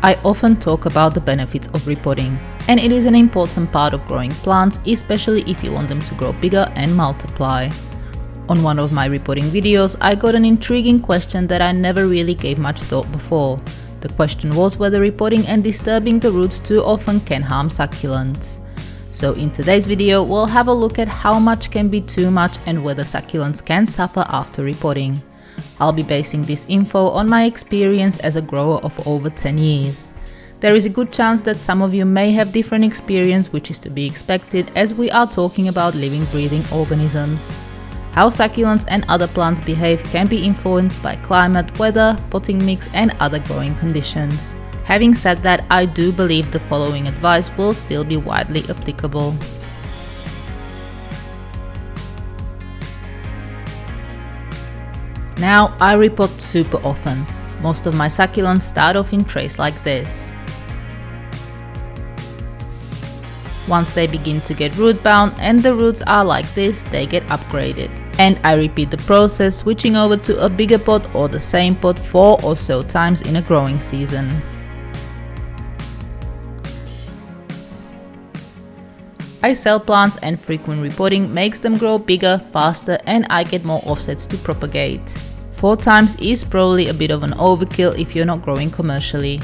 I often talk about the benefits of repotting, and it is an important part of growing plants, especially if you want them to grow bigger and multiply. On one of my repotting videos, I got an intriguing question that I never really gave much thought before. The question was whether repotting and disturbing the roots too often can harm succulents. So in today's video, we'll have a look at how much can be too much and whether succulents can suffer after repotting. I'll be basing this info on my experience as a grower of over 10 years. There is a good chance that some of you may have different experience, which is to be expected as we are talking about living, breathing organisms. How succulents and other plants behave can be influenced by climate, weather, potting mix and other growing conditions. Having said that, I do believe the following advice will still be widely applicable. Now, I repot super often. Most of my succulents start off in trays like this. Once they begin to get root bound and the roots are like this, they get upgraded. And I repeat the process, switching over to a bigger pot or the same pot 4 or so times in a growing season. I sell plants and frequent repotting makes them grow bigger, faster and I get more offsets to propagate. 4 times is probably a bit of an overkill if you're not growing commercially.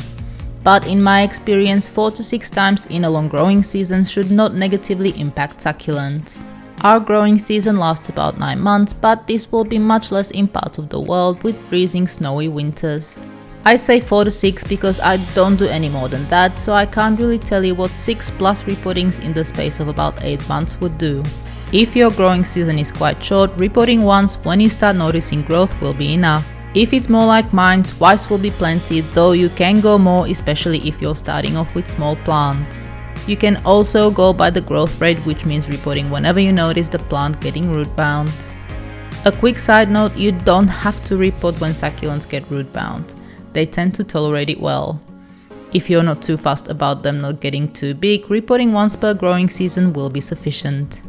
But in my experience, 4 to 6 times in a long growing season should not negatively impact succulents. Our growing season lasts about 9 months, but this will be much less in parts of the world with freezing snowy winters. I say 4 to 6 because I don't do any more than that, so I can't really tell you what 6 plus repottings in the space of about 8 months would do. If your growing season is quite short, repotting once when you start noticing growth will be enough. If it's more like mine, twice will be plenty, though you can go more, especially if you're starting off with small plants. You can also go by the growth rate, which means repotting whenever you notice the plant getting root bound. A quick side note, you don't have to repot when succulents get root bound. They tend to tolerate it well. If you're not too fussed about them not getting too big, repotting once per growing season will be sufficient.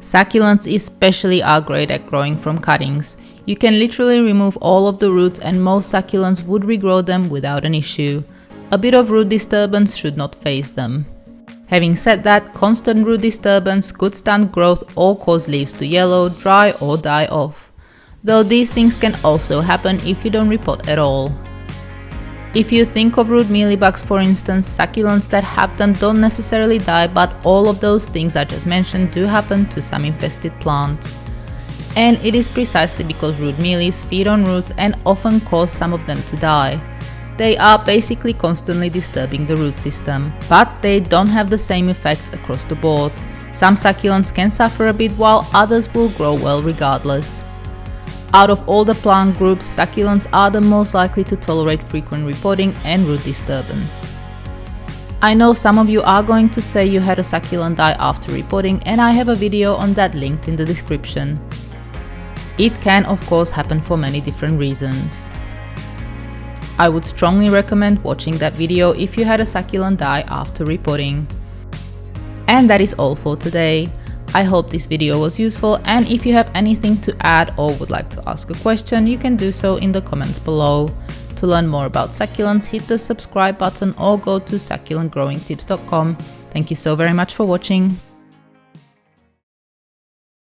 Succulents especially are great at growing from cuttings. You can literally remove all of the roots and most succulents would regrow them without an issue. A bit of root disturbance should not faze them. Having said that, constant root disturbance could stunt growth or cause leaves to yellow, dry or die off. Though these things can also happen if you don't repot at all. If you think of root mealybugs, for instance, succulents that have them don't necessarily die, but all of those things I just mentioned do happen to some infested plants. And it is precisely because root mealies feed on roots and often cause some of them to die. They are basically constantly disturbing the root system, but they don't have the same effects across the board. Some succulents can suffer a bit while others will grow well regardless. Out of all the plant groups, succulents are the most likely to tolerate frequent repotting and root disturbance. I know some of you are going to say you had a succulent die after repotting, and I have a video on that linked in the description. It can of course happen for many different reasons. I would strongly recommend watching that video if you had a succulent die after repotting. And that is all for today. I hope this video was useful, and if you have anything to add or would like to ask a question, you can do so in the comments below. To learn more about succulents, hit the subscribe button or go to succulentgrowingtips.com. Thank you so very much for watching.